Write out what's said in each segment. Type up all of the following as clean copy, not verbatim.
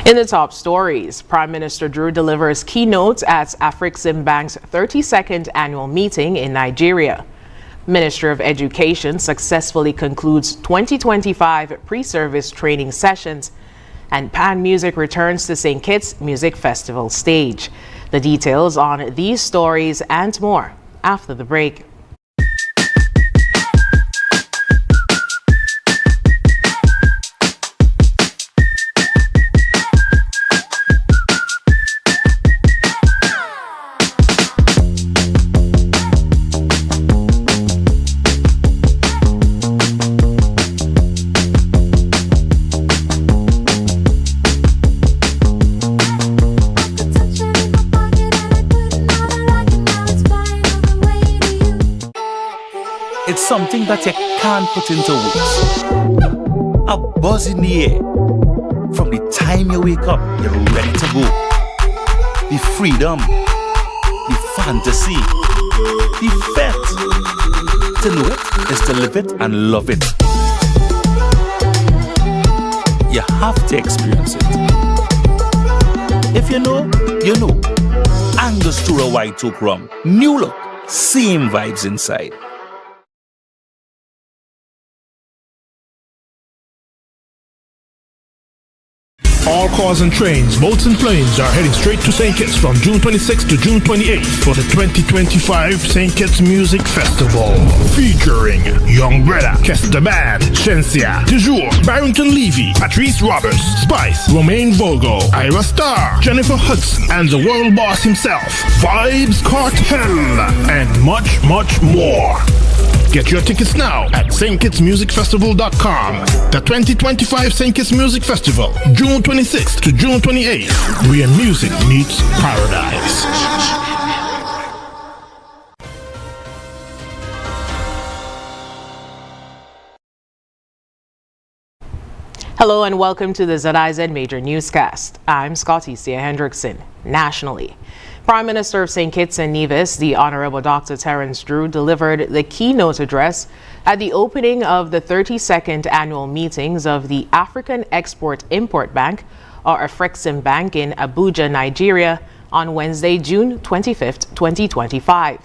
In the top stories, Prime Minister Drew delivers keynote at Afreximbank's 32nd annual meeting in Nigeria. Minister of Education successfully concludes 2025 pre-service training sessions, and Pan Music returns to St. Kitts Music Festival stage. The details on these stories and more after the break. It's something that you can't put into words. A buzz in the air. From the time you wake up, you're ready to go. The freedom, the fantasy, the fete. To know it is to live it and love it. You have to experience it. If you know, you know. Angostura White Oak Rum. New look, same vibes inside. All cars and trains, boats and planes are heading straight to St. Kitts from June 26th to June 28th for the 2025 St. Kitts Music Festival. Featuring Young Brother, Kester Band, Shensia, Toujours, Barrington Levy, Patrice Roberts, Spice, Romaine Vogo, Ira Star, Jennifer Hudson, and the world boss himself, Vibes Cartel, and much, much more. Get your tickets now at stkitsmusicfestival.com. The 2025 St. Kitts Music Festival, June 26th to June 28th, where music meets paradise. Hello and welcome to the ZIZ Major Newscast. I'm Scotticia Hendrickson. Nationally, Prime Minister of St. Kitts and Nevis, the Honorable Dr. Terence Drew, delivered the keynote address at the opening of the 32nd annual meetings of the African Export-Import Bank, or Afreximbank, in Abuja, Nigeria, on Wednesday, June 25, 2025.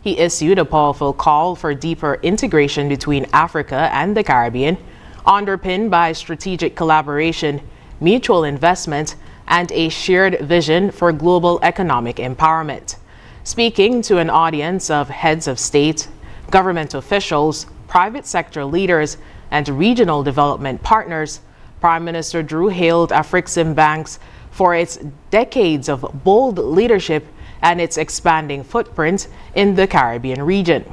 He issued a powerful call for deeper integration between Africa and the Caribbean, underpinned by strategic collaboration, mutual investment, and a shared vision for global economic empowerment. Speaking to an audience of heads of state, government officials, private sector leaders, and regional development partners, Prime Minister Drew hailed Afreximbank for its decades of bold leadership and its expanding footprint in the Caribbean region.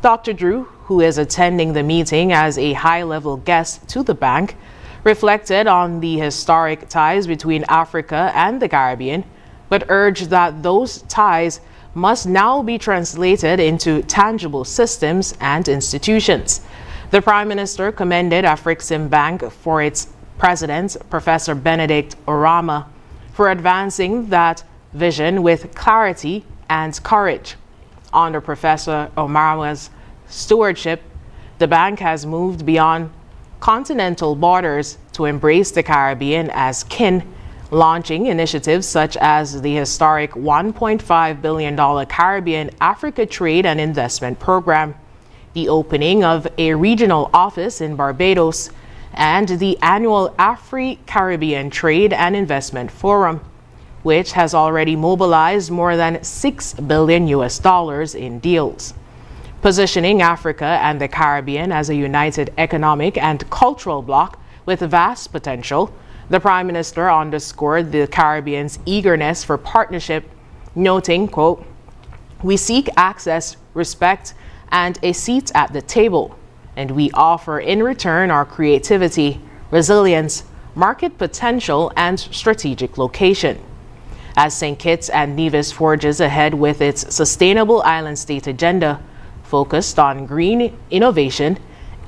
Dr. Drew, who is attending the meeting as a high-level guest to the bank, reflected on the historic ties between Africa and the Caribbean, but urged that those ties must now be translated into tangible systems and institutions. The Prime Minister commended Afreximbank for its president, Professor Benedict Orama, for advancing that vision with clarity and courage. Under Professor Orama's stewardship, the bank has moved beyond continental borders to embrace the Caribbean as kin, launching initiatives such as the historic $1.5 billion Caribbean Africa Trade and Investment Program, the opening of a regional office in Barbados, and the annual Afri-Caribbean Trade and Investment Forum, which has already mobilized more than $6 billion in deals. Positioning Africa and the Caribbean as a united economic and cultural bloc with vast potential, the Prime Minister underscored the Caribbean's eagerness for partnership, noting, quote, "We seek access, respect, and a seat at the table, and we offer in return our creativity, resilience, market potential, and strategic location." As St. Kitts and Nevis forges ahead with its Sustainable Island State agenda, focused on green innovation,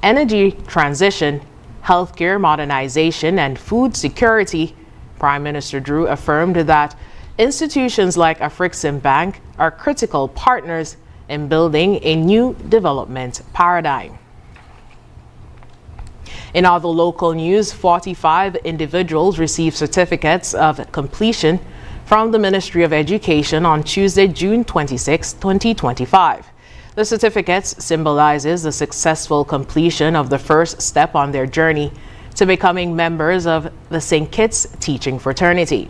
energy transition, healthcare modernization, and food security, Prime Minister Drew affirmed that institutions like Afreximbank are critical partners in building a new development paradigm. In other local news, 45 individuals received certificates of completion from the Ministry of Education on Tuesday, June 26, 2025. The certificates symbolizes the successful completion of the first step on their journey to becoming members of the St. Kitts teaching fraternity.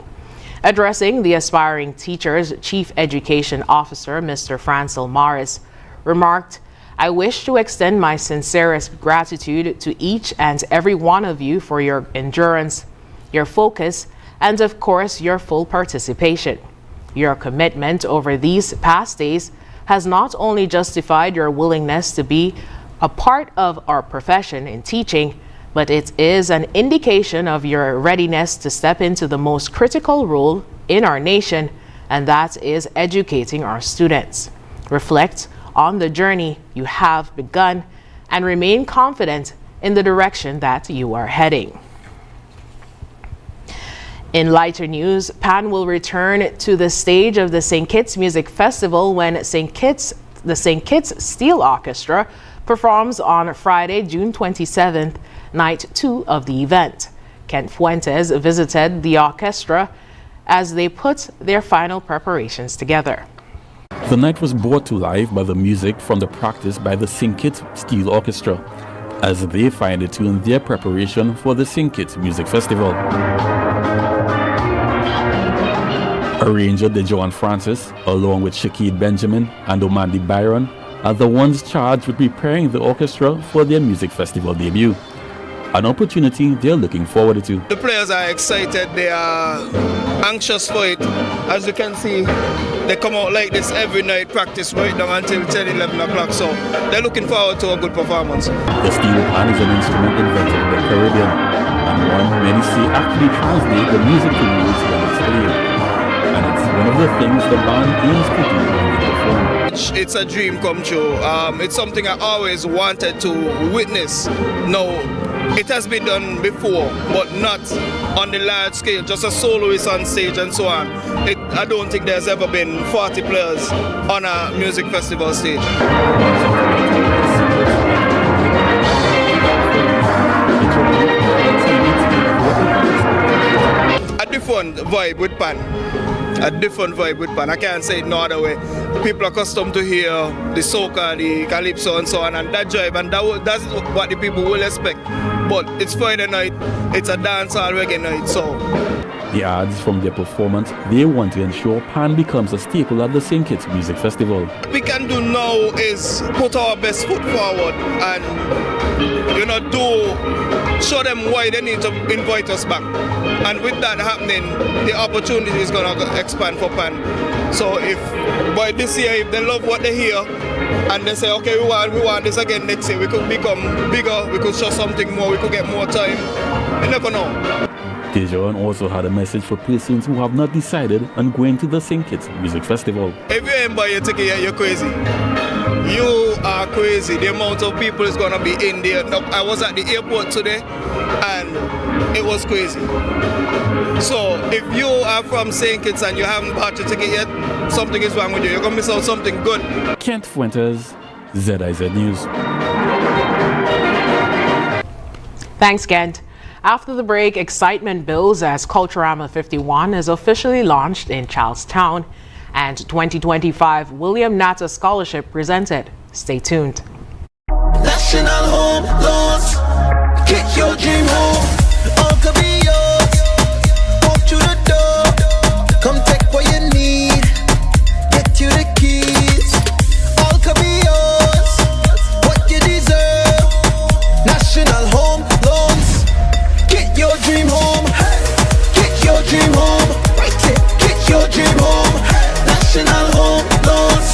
Addressing the aspiring teachers, Chief Education Officer Mr. Francil Morris remarked, "I wish to extend my sincerest gratitude to each and every one of you for your endurance, your focus, and of course your full participation. Your commitment over these past days has not only justified your willingness to be a part of our profession in teaching, but it is an indication of your readiness to step into the most critical role in our nation, and that is educating our students. Reflect on the journey you have begun and remain confident in the direction that you are heading." In lighter news, Pan will return to the stage of the St. Kitts Music Festival when the St. Kitts Steel Orchestra performs on Friday, June 27th, night 2 of the event. Kent Fuentes visited the orchestra as they put their final preparations together. The night was brought to life by the music from the practice by the St. Kitts Steel Orchestra, as they fine-tuned their preparation for the St. Kitts Music Festival. Arranger DeJohn Francis, along with Shaquille Benjamin and Omandi Byron, are the ones charged with preparing the orchestra for their music festival debut. An opportunity they're looking forward to. The players are excited, they are anxious for it. As you can see, they come out like this every night, practice right down until 10, 11 o'clock, so they're looking forward to a good performance. The steel pan is an instrument invented in the Caribbean, and one many say actually translate the music to lyrics when it's played. And it's one of the things the band aims to do when they perform. It's a dream come true. It's something I always wanted to witness. No, it has been done before, but not on the large scale, just a soloist on stage and so on. I don't think there's ever been 40 players on a music festival stage. A different vibe with Pan. A different vibe with Pan. I can't say it no other way. People are accustomed to hear the soca, the calypso and so on, and that drive, and that's what the people will expect. But it's Friday night, it's a dancehall reggae night, so. The ads from their performance, they want to ensure Pan becomes a staple at the St. Kitts Music Festival. What we can do now is put our best foot forward and, show them why they need to invite us back. And with that happening, the opportunity is going to expand for Pan. So if by this year, if they love what they hear, and they say, okay, we want this again next year, we could become bigger, we could show something more, we could get more time. You never know. DeJohn also had a message for persons who have not decided on going to the St. Kitts Music Festival. If you ain't buy your ticket yet, you're crazy. You are crazy. The amount of people is going to be in there. Now, I was at the airport today and it was crazy. So if you are from St. Kitts and you haven't bought your ticket yet, something is wrong with you. You're going to miss out something good. Kent Fuentes, ZIZ News. Thanks, Kent. After the break, excitement builds as Culturama 51 is officially launched in Charlestown and 2025 William Natta Scholarship presented. Stay tuned. National Home Loans. Get your dream home. All could be yours. Walk through the door. Come take what you need. Get you the keys. All could be yours. What you deserve. National Home Loans. Get your dream home. Get your dream home. Right it. Get your dream home. National Home Loans.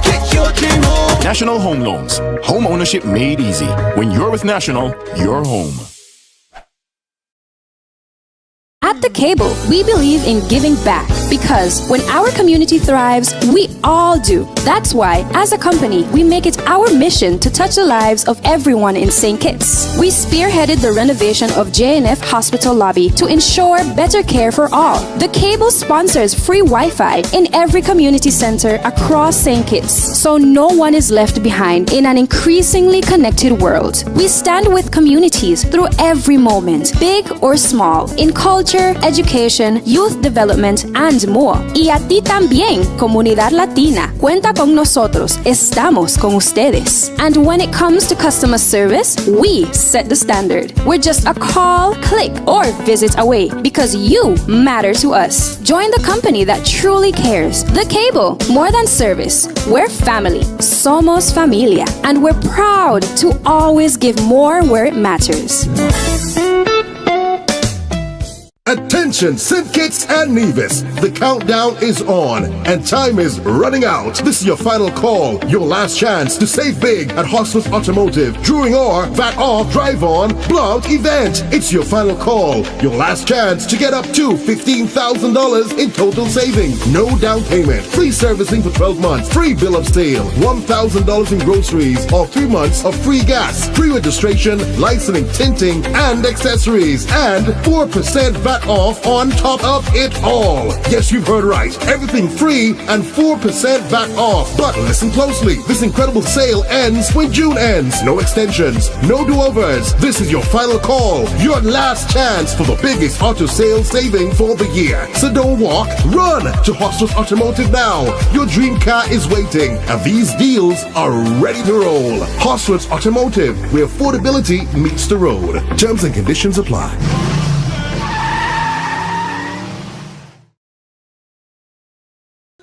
Get your dream home. National Home Loans. Home ownership made easy. When you're with National, you're home. At At The Cable, we believe in giving back because when our community thrives, we all do. That's why, as a company, we make it our mission to touch the lives of everyone in St. Kitts. We spearheaded the renovation of JNF Hospital lobby to ensure better care for all. The Cable sponsors free Wi-Fi in every community center across St. Kitts, so no one is left behind in an increasingly connected world. We stand with communities through every moment, big or small, in culture, education, youth development, and more. Y a ti también, Comunidad Latina. Cuenta con nosotros. Estamos con ustedes. And when it comes to customer service, we set the standard. We're just a call, click, or visit away because you matter to us. Join the company that truly cares. The Cable, more than service. We're family. Somos familia. And we're proud to always give more where it matters. Attention, St. Kitts and Nevis. The countdown is on and time is running out. This is your final call, your last chance to save big at Hosford Automotive during our VAT Off Drive On Blowout event. It's your final call, your last chance to get up to $15,000 in total savings. No down payment, free servicing for 12 months, free bill of sale, $1,000 in groceries, or 3 months of free gas, free registration, licensing, tinting, and accessories, and 4% VAT off on top of it all. Yes, you've heard right. Everything free and 4% VAT off. But listen closely. This incredible sale ends when June ends. No extensions, no do-overs. This is your final call, your last chance for the biggest auto sales saving for the year. So don't walk, run to Hosford Automotive now. Your dream car is waiting, and these deals are ready to roll. Hosford Automotive, where affordability meets the road. Terms and conditions apply.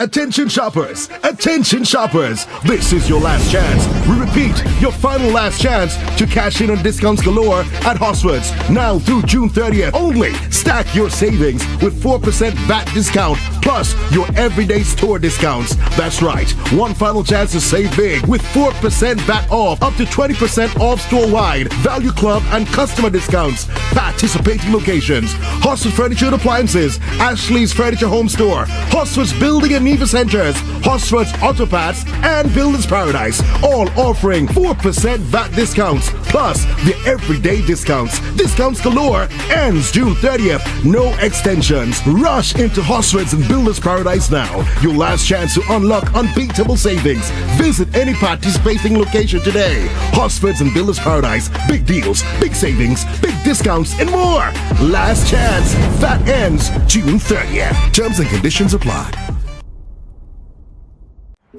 Attention shoppers! Attention shoppers! This is your last chance. We repeat, your final last chance to cash in on discounts galore at Hosford's. Now through June 30th only. Stack your savings with 4% VAT discount plus your everyday store discounts. That's right. One final chance to save big with 4% VAT off, up to 20% off store-wide, value club and customer discounts. Participating locations: Hosford Furniture and Appliances, Ashley's Furniture Home Store, Hosford's Building and Neva Centers, Hosford's Auto Parts, and Builders Paradise, all offering 4% VAT discounts plus the everyday discounts. Discounts galore ends June 30th. No extensions. Rush into Hosford's and Builders Paradise now. Your last chance to unlock unbeatable savings. Visit any participating location today. Hosford's and Builders Paradise. Big deals, big savings, big discounts, and more. Last chance. That ends June 30th. Terms and conditions apply.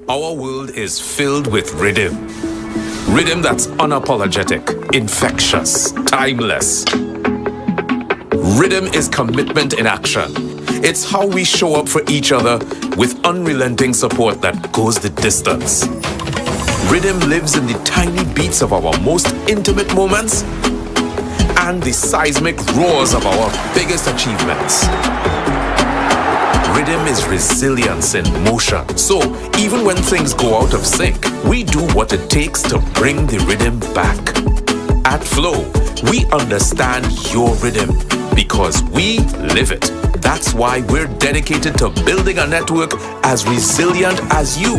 Our world is filled with rhythm. Rhythm that's unapologetic, infectious, timeless. Rhythm is commitment in action. It's how we show up for each other with unrelenting support that goes the distance. Rhythm lives in the tiny beats of our most intimate moments and the seismic roars of our biggest achievements. Rhythm is resilience in motion. So even when things go out of sync, we do what it takes to bring the rhythm back. At Flow, we understand your rhythm because we live it. That's why we're dedicated to building a network as resilient as you,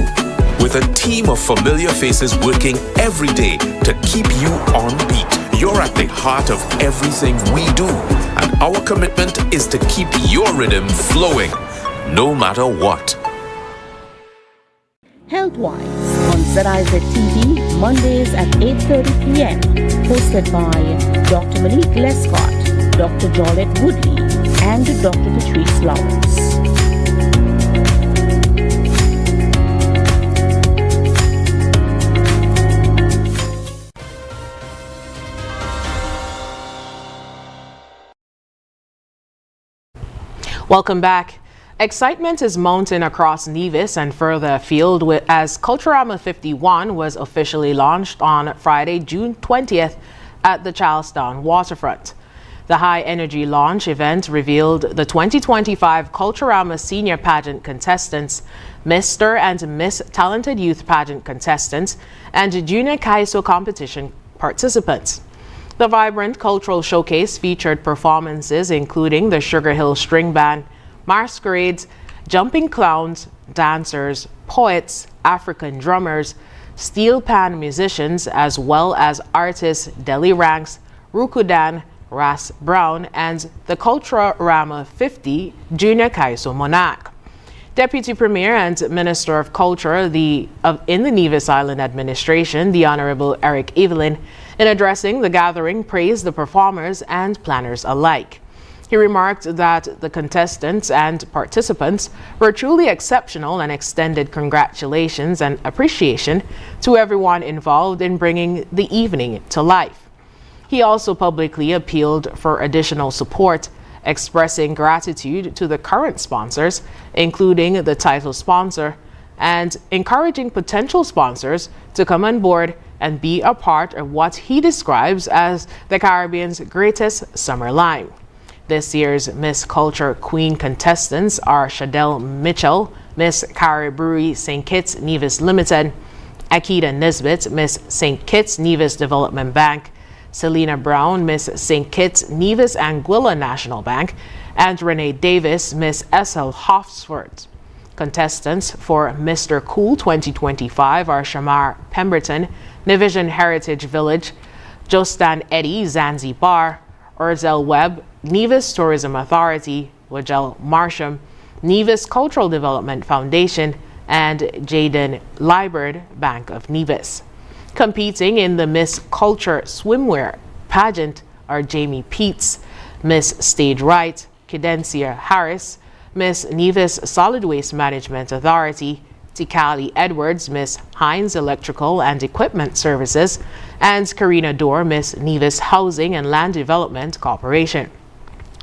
with a team of familiar faces working every day to keep you on beat. You're at the heart of everything we do, and our commitment is to keep your rhythm flowing, no matter what. Healthwise on ZIZ TV, Mondays at 8:30 p.m. Hosted by Dr. Malik Lescott, Dr. Jolette Woodley, and Dr. Patrice Lawrence. Welcome back. Excitement is mounting across Nevis and further afield as Culturama 51 was officially launched on Friday, June 20th at the Charlestown waterfront. The high-energy launch event revealed the 2025 Culturama Senior Pageant contestants, Mr. and Miss Talented Youth Pageant contestants, and Junior Kaiso competition participants. The vibrant cultural showcase featured performances including the Sugar Hill String Band, masquerades, jumping clowns, dancers, poets, African drummers, steel pan musicians, as well as artists Deli Ranks, Rukudan, Ras Brown, and the Culturama 50 Junior Kaiso Monarch. Deputy Premier and Minister of Culture in the Nevis Island Administration, the Honorable Eric Evelyn, in addressing the gathering, praised the performers and planners alike. He remarked that the contestants and participants were truly exceptional and extended congratulations and appreciation to everyone involved in bringing the evening to life. He also publicly appealed for additional support, expressing gratitude to the current sponsors, including the title sponsor, and encouraging potential sponsors to come on board and be a part of what he describes as the Caribbean's greatest summer line. This year's Miss Culture Queen contestants are Shadell Mitchell, Miss Caribbean St. Kitts Nevis Limited, Akita Nisbet, Miss St. Kitts Nevis Development Bank, Selena Brown, Miss St. Kitts Nevis Anguilla National Bank, and Renee Davis, Miss S.L. Hofsford. Contestants for Mr. Cool 2025 are Shamar Pemberton, Nivision Heritage Village, Jostan Eddy, Zanzibar, Urzel Webb, Nevis Tourism Authority, Wajel Marsham, Nevis Cultural Development Foundation, and Jaden Liebert, Bank of Nevis. Competing in the Miss Culture Swimwear pageant are Jamie Peets, Miss Stage Right, Cadencia Harris, Miss Nevis Solid Waste Management Authority, Tikali Edwards, Miss Hines Electrical and Equipment Services, and Karina Dorr, Miss Nevis Housing and Land Development Corporation.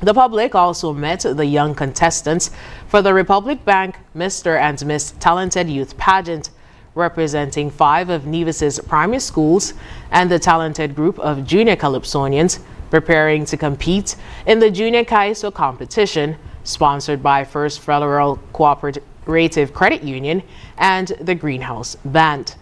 The public also met the young contestants for the Republic Bank Mr. and Miss Talented Youth Pageant, representing 5 of Nevis's primary schools and the talented group of junior Calypsonians preparing to compete in the Junior Kaiso competition, sponsored by First Federal Cooperative Credit Union and the Greenhouse Band.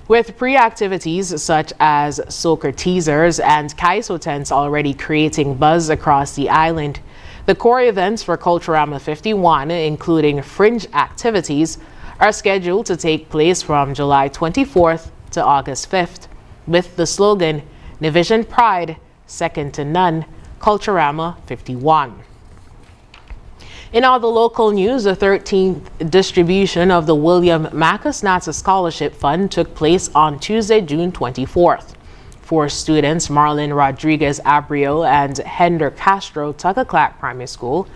With pre-activities such as soccer teasers and Kaiso tents already creating buzz across the island, the core events for Culturama 51, including fringe activities, are scheduled to take place from July 24th to August 5th, with the slogan, Nivision Pride, Second to None, Culturama 51. In other local news, the 13th distribution of the William Macus Nata Scholarship Fund took place on Tuesday, June 24th. 4 students, Marlon Rodriguez Abrio and Hender Castro, Tucker Clark Primary School,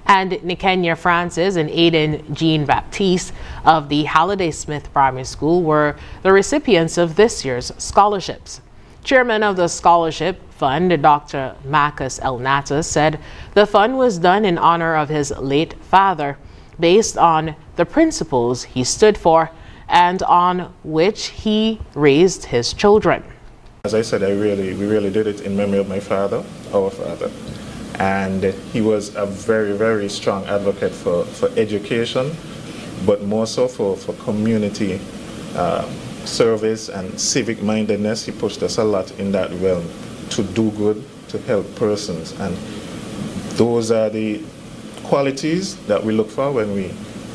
and Nikenya Francis and Aiden Jean Baptiste of the Halliday Smith Primary School were the recipients of this year's scholarships. Chairman of the Scholarship Fund, Dr. Marcus L. Nata, said the fund was done in honor of his late father, based on the principles he stood for and on which he raised his children. As I said, we really did it in memory of my father, our father. And he was a very, very strong advocate for education, but more so for community service and civic mindedness. He pushed us a lot in that realm to do good, to help persons. And those are the qualities that we look for when we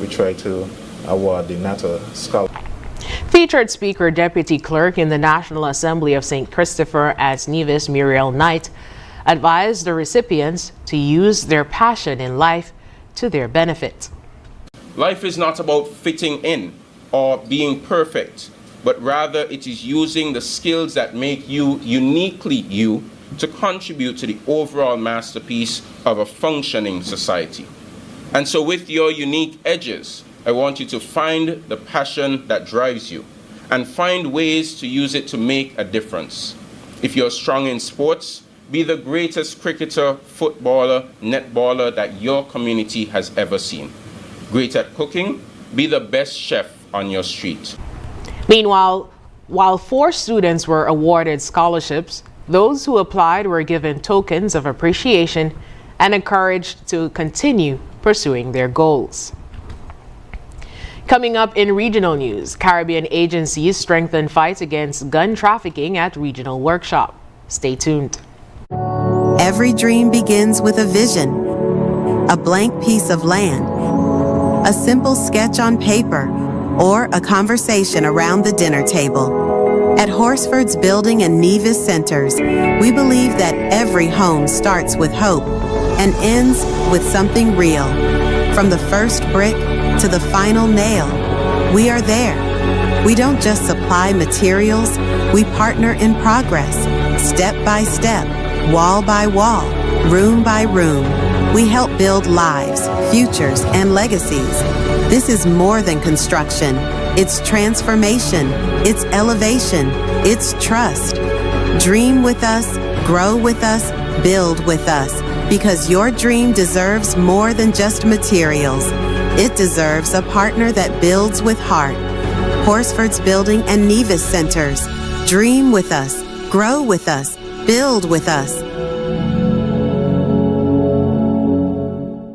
try to award the Nata Scholarship. Featured speaker, Deputy Clerk in the National Assembly of St. Christopher at Nevis, Muriel Knight, advised the recipients to use their passion in life to their benefit. Life is not about fitting in or being perfect, but rather it is using the skills that make you uniquely you to contribute to the overall masterpiece of a functioning society. And so with your unique edges, I want you to find the passion that drives you and find ways to use it to make a difference. If you're strong in sports, be the greatest cricketer, footballer, netballer that your community has ever seen. Great at cooking, be the best chef on your street. Meanwhile, while 4 students were awarded scholarships, those who applied were given tokens of appreciation and encouraged to continue pursuing their goals. Coming up in regional news, Caribbean agencies strengthen fight against gun trafficking at regional workshop. Stay tuned. Every dream begins with a vision, a blank piece of land, a simple sketch on paper, or a conversation around the dinner table. At Horsford's Building and Nevis Centers, we believe that every home starts with hope and ends with something real. From the first brick to the final nail, we are there. We don't just supply materials, we partner in progress, step by step, wall by wall, room by room. We help build lives, futures, and legacies. This is more than construction. It's transformation. It's elevation. It's trust. Dream with us, grow with us, build with us, because your dream deserves more than just materials. It deserves a partner that builds with heart. Horsford's Building and Nevis Centers. Dream with us, grow with us, build with us.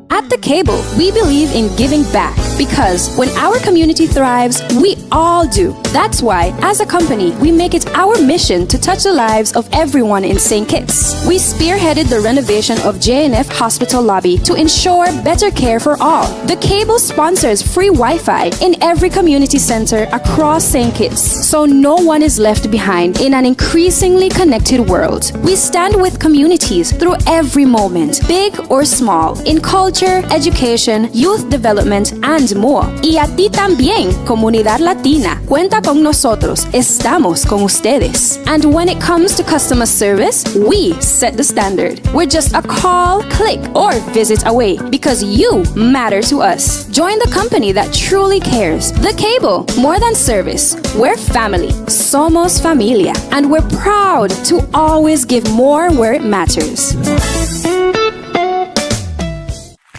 At The Cable, we believe in giving back because when our community thrives, we all do. That's why, as a company, we make it our mission to touch the lives of everyone in St. Kitts. We spearheaded the renovation of JNF Hospital lobby to ensure better care for all. The Cable sponsors free Wi-Fi in every community center across St. Kitts, so no one is left behind in an increasingly connected world. We stand with communities through every moment, big or small, in culture, education, youth development, and more. Y a ti también, comunidad latina. Cuenta con nosotros. Estamos con ustedes. And when it comes to customer service, we set the standard. We're just a call, click, or visit away because you matter to us. Join the company that truly cares. The Cable, more than service. We're family. Somos familia. And we're proud to always give more where it matters.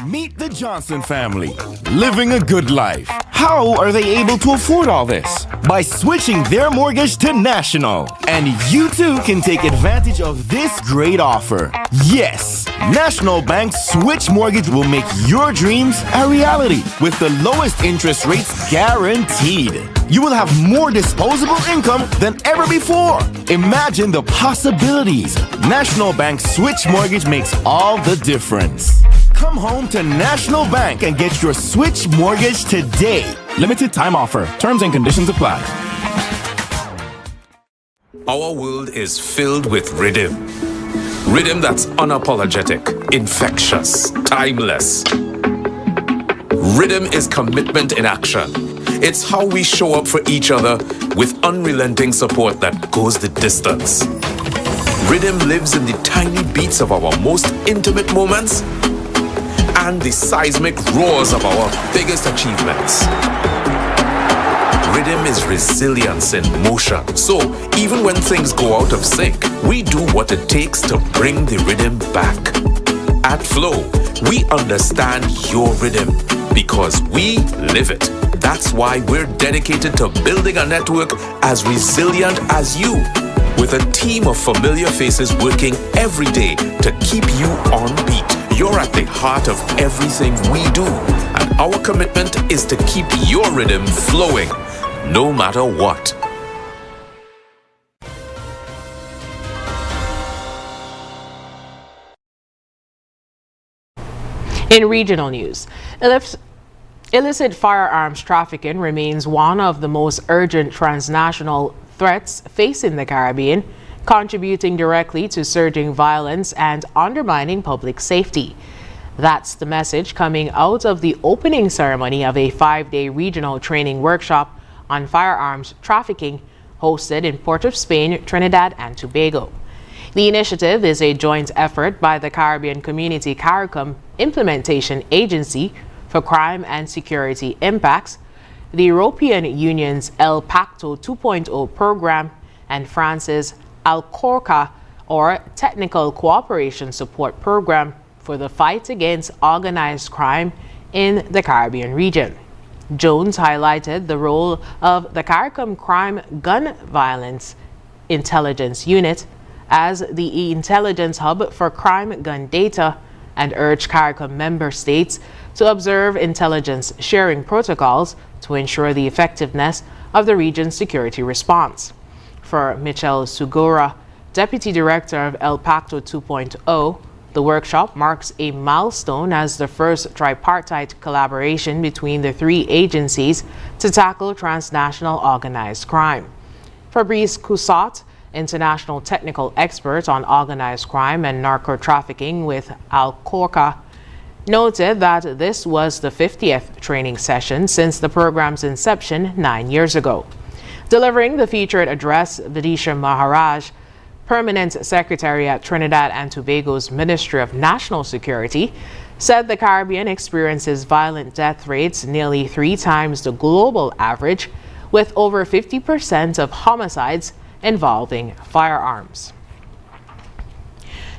Meet the Johnson family, living a good life. How are they able to afford all this? By switching their mortgage to National. And you too can take advantage of this great offer. Yes, National Bank's Switch Mortgage will make your dreams a reality with the lowest interest rates guaranteed. You will have more disposable income than ever before. Imagine the possibilities. National Bank Switch Mortgage makes all the difference. Come home to National Bank and get your Switch Mortgage today. Limited time offer. Terms and conditions apply. Our world is filled with rhythm. Rhythm that's unapologetic, infectious, timeless. Rhythm is commitment in action. It's how we show up for each other with unrelenting support that goes the distance. Rhythm lives in the tiny beats of our most intimate moments and the seismic roars of our biggest achievements. Rhythm is resilience in motion. So even when things go out of sync, we do what it takes to bring the rhythm back. At Flow, we understand your rhythm because we live it. That's why we're dedicated to building a network as resilient as you, with a team of familiar faces working every day to keep you on beat. You're at the heart of everything we do, and our commitment is to keep your rhythm flowing, no matter what. In regional news, illicit firearms trafficking remains one of the most urgent transnational threats facing the Caribbean, contributing directly to surging violence and undermining public safety. That's the message coming out of the opening ceremony of a 5-day regional training workshop on firearms trafficking hosted in Port of Spain, Trinidad and Tobago. The initiative is a joint effort by the Caribbean Community CARICOM Implementation Agency for Crime and Security Impacts, the European Union's El Pacto 2.0 program, and France's Alcorca, or Technical Cooperation Support Program, for the fight against organized crime in the Caribbean region. Jones highlighted the role of the CARICOM Crime Gun Violence Intelligence Unit as the intelligence hub for crime gun data and urged CARICOM member states to observe intelligence sharing protocols to ensure the effectiveness of the region's security response. For Michelle Sugura, Deputy Director of El Pacto 2.0, the workshop marks a milestone as the first tripartite collaboration between the three agencies to tackle transnational organized crime. Fabrice Coussat, international technical expert on organized crime and narco-trafficking with Alcorca, noted that this was the 50th training session since the program's inception 9 years ago. Delivering the featured address, Vidisha Maharaj, Permanent Secretary at Trinidad and Tobago's Ministry of National Security, said the Caribbean experiences violent death rates nearly 3 times the global average, with over 50% of homicides involving firearms.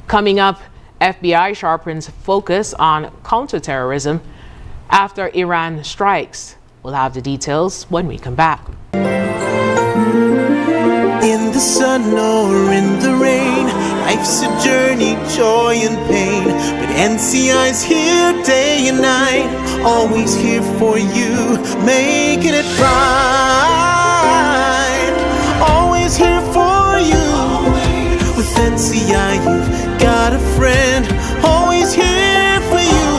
Coming up, FBI sharpens focus on counterterrorism after Iran strikes. We'll have the details when we come back. In the sun or in the rain, life's a journey, joy and pain. But NCI's here day and night, always here for you, making it right. Always here for you. With NCI, you've got a friend, always here for you,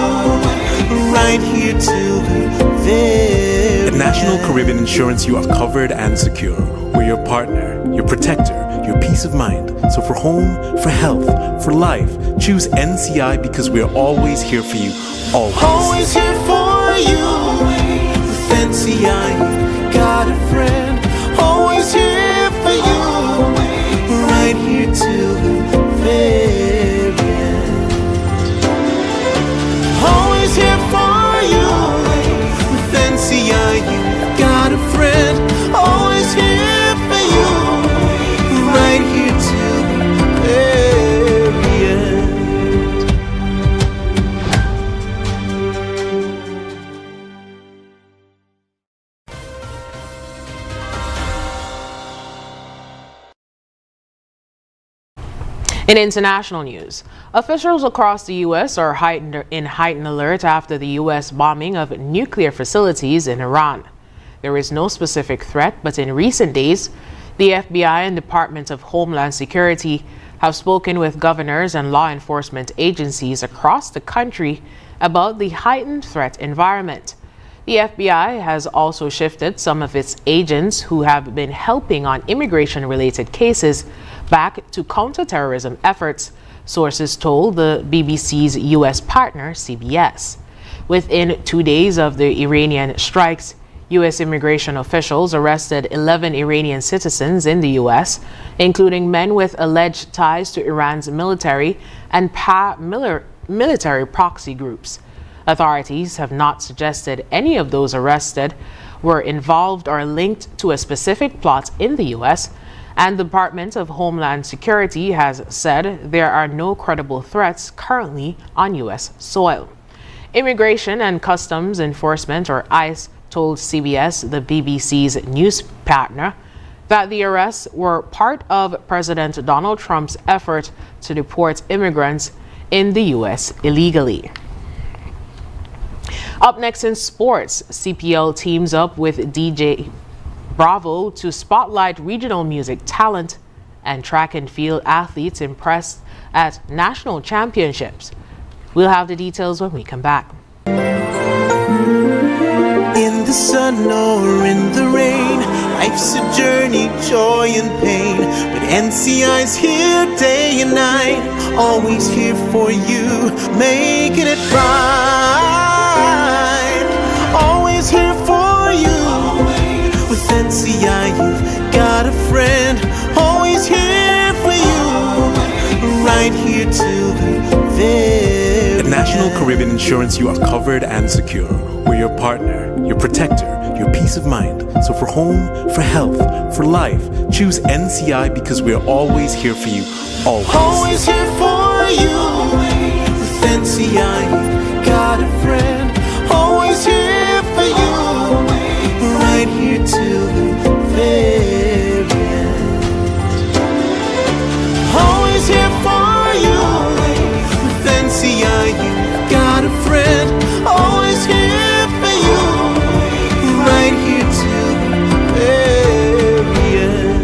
right here till the very At National Caribbean Insurance, you are covered and secure. We're your partner, your protector, your peace of mind. So for home, for health, for life, choose NCI because we're always here for you. Always. Always here for you. With NCI, you've got a friend, always here for you, right here till the very end. Always here for you. With NCI, you've got a friend, always here for you, right here till the very end. In international news, officials across the U.S. are in heightened alert after the U.S. bombing of nuclear facilities in Iran. There is no specific threat, but in recent days, the FBI and Department of Homeland Security have spoken with governors and law enforcement agencies across the country about the heightened threat environment. The FBI has also shifted some of its agents who have been helping on immigration-related cases back to counterterrorism efforts, sources told the BBC's U.S. partner, CBS. Within 2 days of the Iranian strikes, U.S. immigration officials arrested 11 Iranian citizens in the U.S., including men with alleged ties to Iran's military and military proxy groups. Authorities have not suggested any of those arrested were involved or linked to a specific plot in the U.S., and the Department of Homeland Security has said there are no credible threats currently on U.S. soil. Immigration and Customs Enforcement, or ICE, told CBS, the BBC's news partner, that the arrests were part of President Donald Trump's effort to deport immigrants in the U.S. illegally. Up next in sports, CPL teams up with DJ Bravo to spotlight regional music talent, and track and field athletes impressed at national championships. We'll have the details when we come back. In the sun or in the rain, life's a journey, joy and pain. But NCI's here day and night, always here for you, making it right. Always here for you. With NCI, you've got a friend, always here for you, right here till the very At National Caribbean Insurance, you are covered and secure. We're your partner, your protector, your peace of mind. So for home, for health, for life, choose NCI because we're always here for you. Always. Always here for you. With NCI, you've got a friend, always here for you, right here till the very end. Always here for you. With NCI, you've got a friend, always here for you, right here till the very end.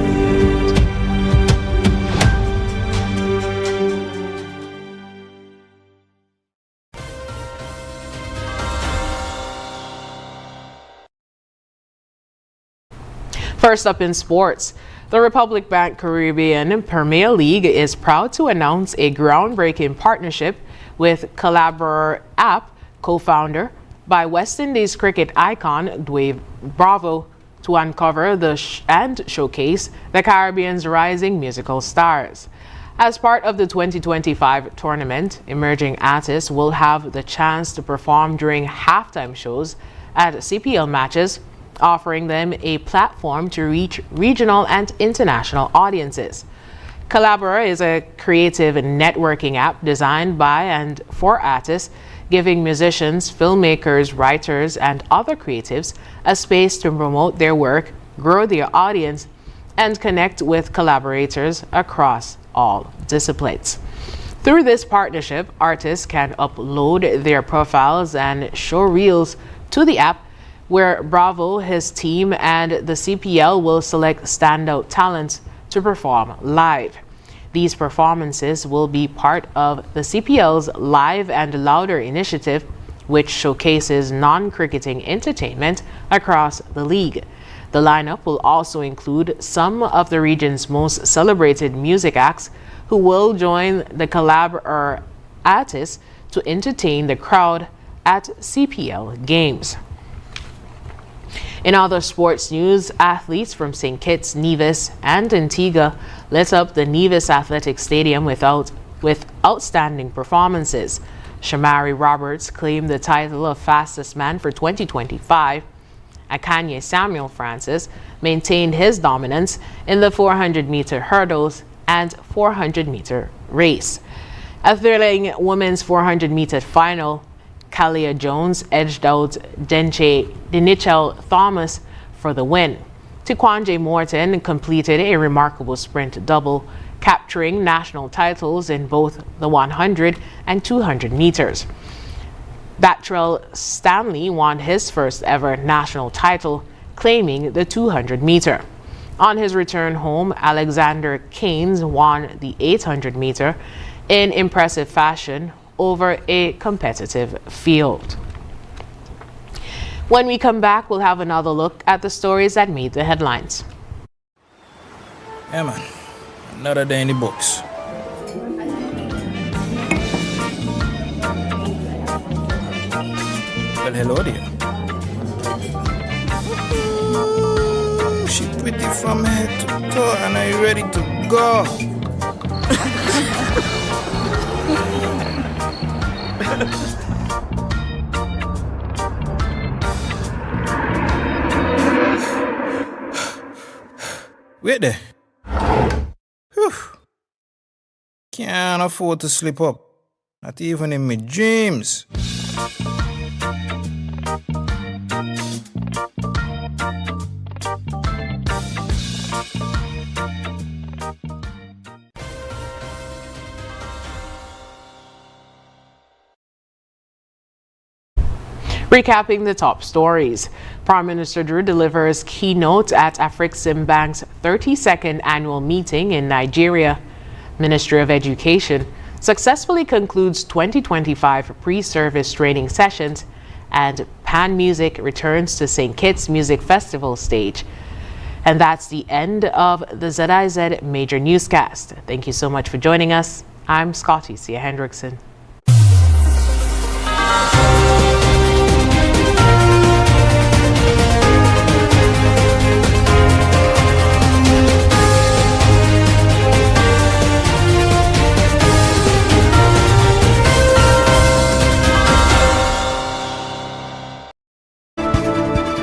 First up in sports, the Republic Bank Caribbean Premier League is proud to announce a groundbreaking partnership with Culturama app co-founder by West Indies cricket icon Dwayne Bravo to uncover and showcase the Caribbean's rising musical stars. As part of the 2025 tournament, emerging artists will have the chance to perform during halftime shows at CPL matches, offering them a platform to reach regional and international audiences. Culturama is a creative networking app designed by and for artists, giving musicians, filmmakers, writers, and other creatives a space to promote their work, grow their audience, and connect with collaborators across all disciplines. Through this partnership, artists can upload their profiles and show reels to the app, where Bravo, his team, and the CPL will select standout talents to perform live. These performances will be part of the CPL's Live and Louder initiative, which showcases non-cricketing entertainment across the league. The lineup will also include some of the region's most celebrated music acts who will join the Culturama artists to entertain the crowd at CPL games. In other sports news, athletes from St. Kitts, Nevis, and Antigua lit up the Nevis Athletic Stadium with outstanding performances. Shamari Roberts claimed the title of fastest man for 2025. Akanye Samuel Francis maintained his dominance in the 400-meter hurdles and 400-meter race. A thrilling women's 400-meter final, Kalia Jones edged out Denichelle Thomas for the win. Tiquanje Morton completed a remarkable sprint double, capturing national titles in both the 100 and 200 meters. Batrell Stanley won his first ever national title, claiming the 200 meter. On his return home, Alexander Keynes won the 800 meter in impressive fashion over a competitive field. When we come back, we'll have another look at the stories that made the headlines. Yeah, man. Another day in the books. Well, hello there. Ooh, she pretty from head to toe, and are you ready to go? Wait there. Whew. Can't afford to slip up. Not even in my dreams. Recapping the top stories, Prime Minister Drew delivers keynote at Afreximbank's 32nd annual meeting in Nigeria. Ministry of Education successfully concludes 2025 pre-service training sessions, and Pan Music returns to St. Kitts Music Festival stage. And that's the end of the ZIZ Major Newscast. Thank you so much for joining us. I'm Scotty C. Hendrickson.